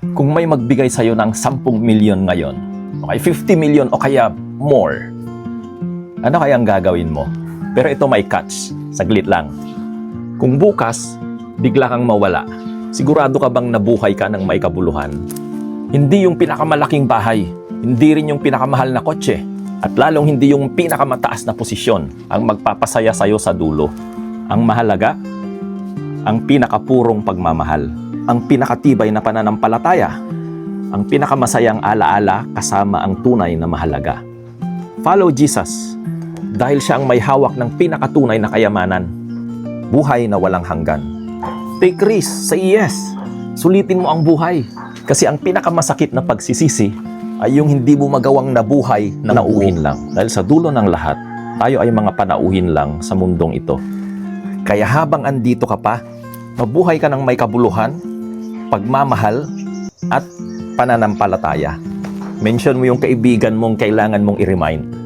Kung may magbigay sa'yo ng 10 milyon ngayon, okay, 50 million o kaya more, ano kayang gagawin mo? Pero ito may catch, saglit lang. Kung bukas, bigla kang mawala, sigurado ka bang nabuhay ka ng may kabuluhan? Hindi yung pinakamalaking bahay, hindi rin yung pinakamahal na kotse, at lalong hindi yung pinakamataas na posisyon ang magpapasaya sa'yo sa dulo. Ang mahalaga, ang pinakapurong pagmamahal, ang pinakatibay na pananampalataya, ang pinakamasayang alaala kasama ang tunay na mahalaga. Follow Jesus dahil siya ang may hawak ng pinakatunay na kayamanan, buhay na walang hanggan. Take risk, say yes, sulitin mo ang buhay kasi ang pinakamasakit na pagsisisi ay yung hindi mo magawang nabuhay na nauhin lang. Dahil sa dulo ng lahat, tayo ay mga panauhin lang sa mundong ito. Kaya habang andito ka pa, mabuhay ka ng may kabuluhan, pagmamahal, at pananampalataya. Mention mo yung kaibigan mong kailangan mong i-remind.